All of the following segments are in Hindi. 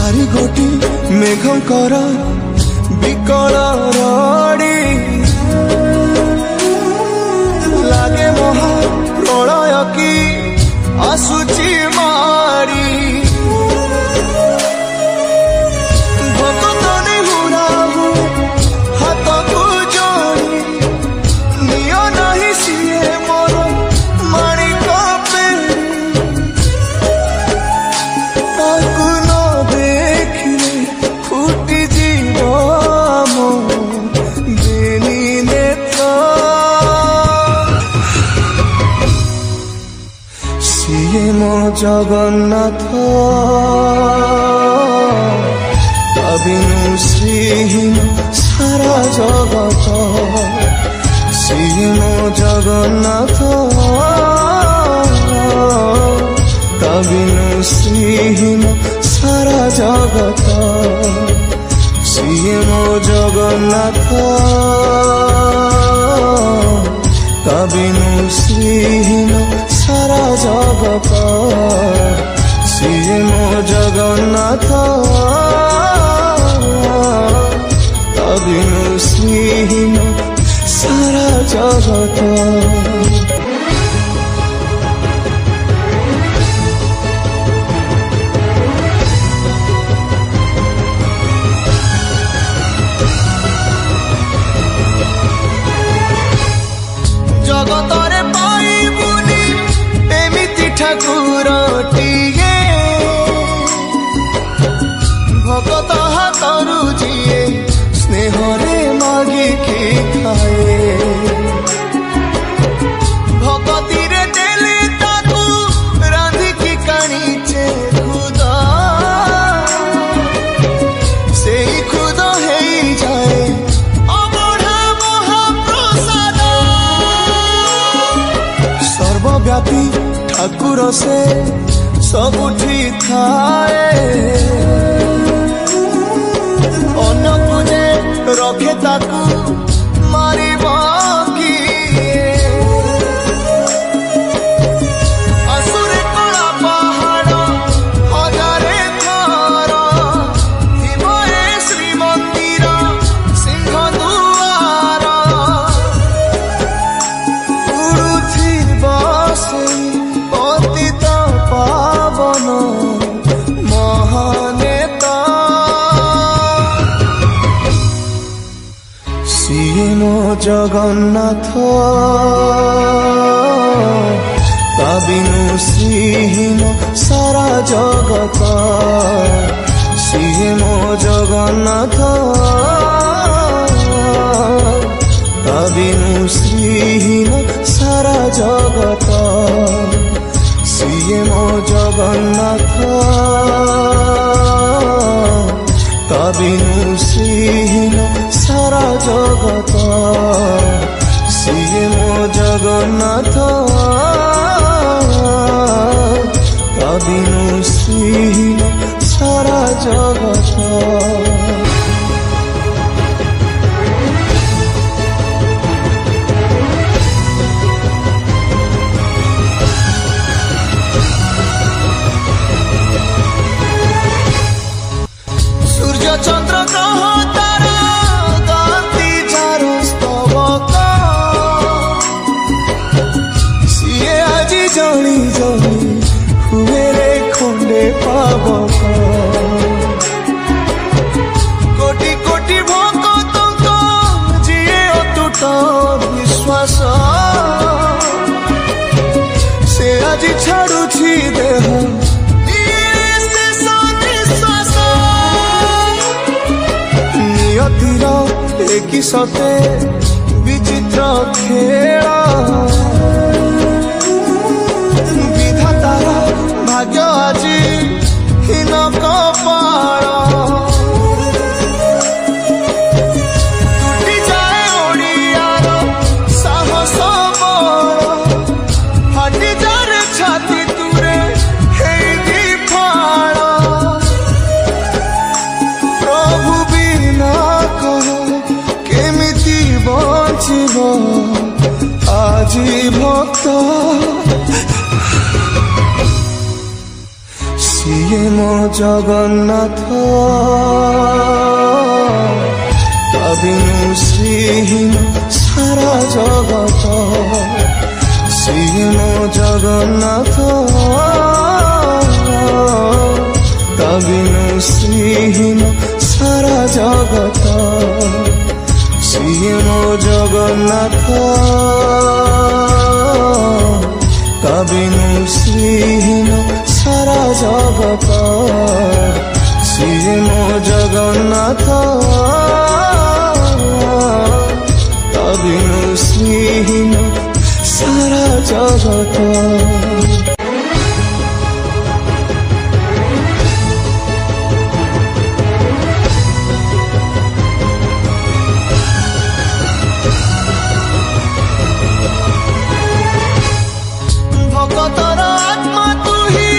चारि गोटी मेघंकर विकल रड़ी लागे महा प्रलय की आसुची मारी भक्तनी हुराहु हाथ को जोड़ी नियो नहीं सिए मोर माणिक ताकू न देखिले फुटी जीव मो बेनी नेत्र सिए मो जगन्नाथ बिनु श्रीहीन सारा जगत सिए मो जगन्नाथ बिनु श्रीहीन सारा जगत सिए मो जगन्नाथ बिनु श्रीहीन सारा जगत सिए मो जगन्नाथ बिनु श्रीहीन सारा जगत जगतरे पाइबुनी एमिति ठाकुर टिए भगत हाथरू जिए स्नेहरे मागिकी खाए भगती रे देले ताकू रांधिकी कानीचे खुद से खुद है जाए अबढ़ा महाप्रसाद सर्वव्यापी ठाकुर से सबुठी थाए अन्न पूजे रखे ताकू मारी किए असुरे कला पहाड़ हजारे थर हिमये श्रीमंदिर सिंह दुआर उड़ुथी बसे पतित पावन महानेता सिए मो जगन्नाथ बिनु श्रीहीन सारा जगत सिए मो जगन्नाथ बिनु श्रीहीन सारा जगत सिए मो जगन्नाथ बिनु श्रीहीन सारा जगत सिए मो जगन्नाथ बिनु श्रीहीन सारा जगत चंद्र ग्रह तारा गाती चारो स्तवक सिए आजी जली जली हुए रे खंडे पावक कोटि कोटि भक्त जिए अतुट विश्वास से आजी छाड़ुछि देह की सते विचित्र खेल विधातार भाग्य आज हीन कपाल टूटी जाए ओडियार साहस बल फाटी जाए छाती तुरे हेगी फाल प्रभु बिना कह बचिब জগন্নাথ তা বিনু শ্রীহীন সারা জগত শ্রী মো জগন্নাথ তা বিনু শ্রীহীন সারা জগত শ্রী মো জগন্নাথ তা বিনু শ্রীহীন সারা জগত শ্রী মো জগন্নাথ তা বিনু শ্রীহীন সারা জগত। ভকতর আত্মা তুহি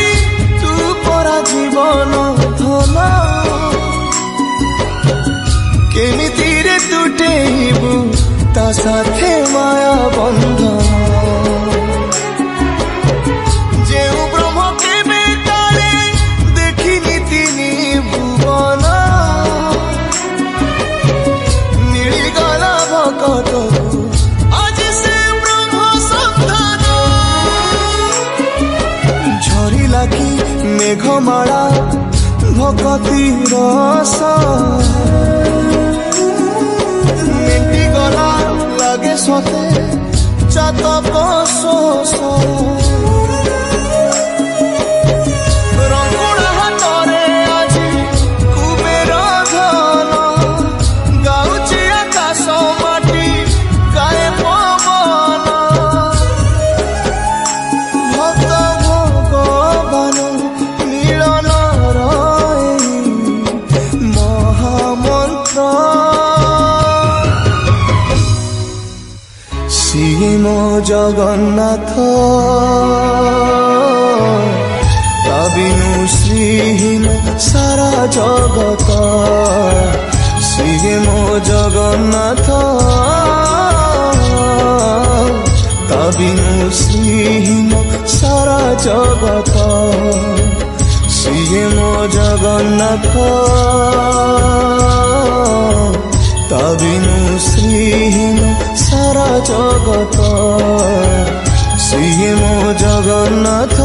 তু পরা জীবন ধন কেমিতিরে তুটেইবু তা সাথে মায়া বন্ধন যেউ ব্রহ্ম কেবে কালে দেখিনি তিনি ভুবন নিড়িগলা ভকতকু আজ সে ব্রহ্ম সন্ধান ঝরিলা কি মেঘমালা ভকতি রস মেটি গলা লাগে সতে চাতক শোষ রঙুড়া হাতরে আজি কুবের ধন গাউছি আকাশ মাটি গায়ে পবন ভক্ত ভগবান মিলন রয়ে মহামন্ত্র শ্রী মো জগন্নাথ তা বিনু শ্রীহীন সারা জগত শ্রী মো জগন্নাথ তা বিনু শ্রীহীন সারা জগত শ্রী মো জগন্নাথ তা বিনু শ্রীহীন সারা জগত শ্রী মো জগন্নাথ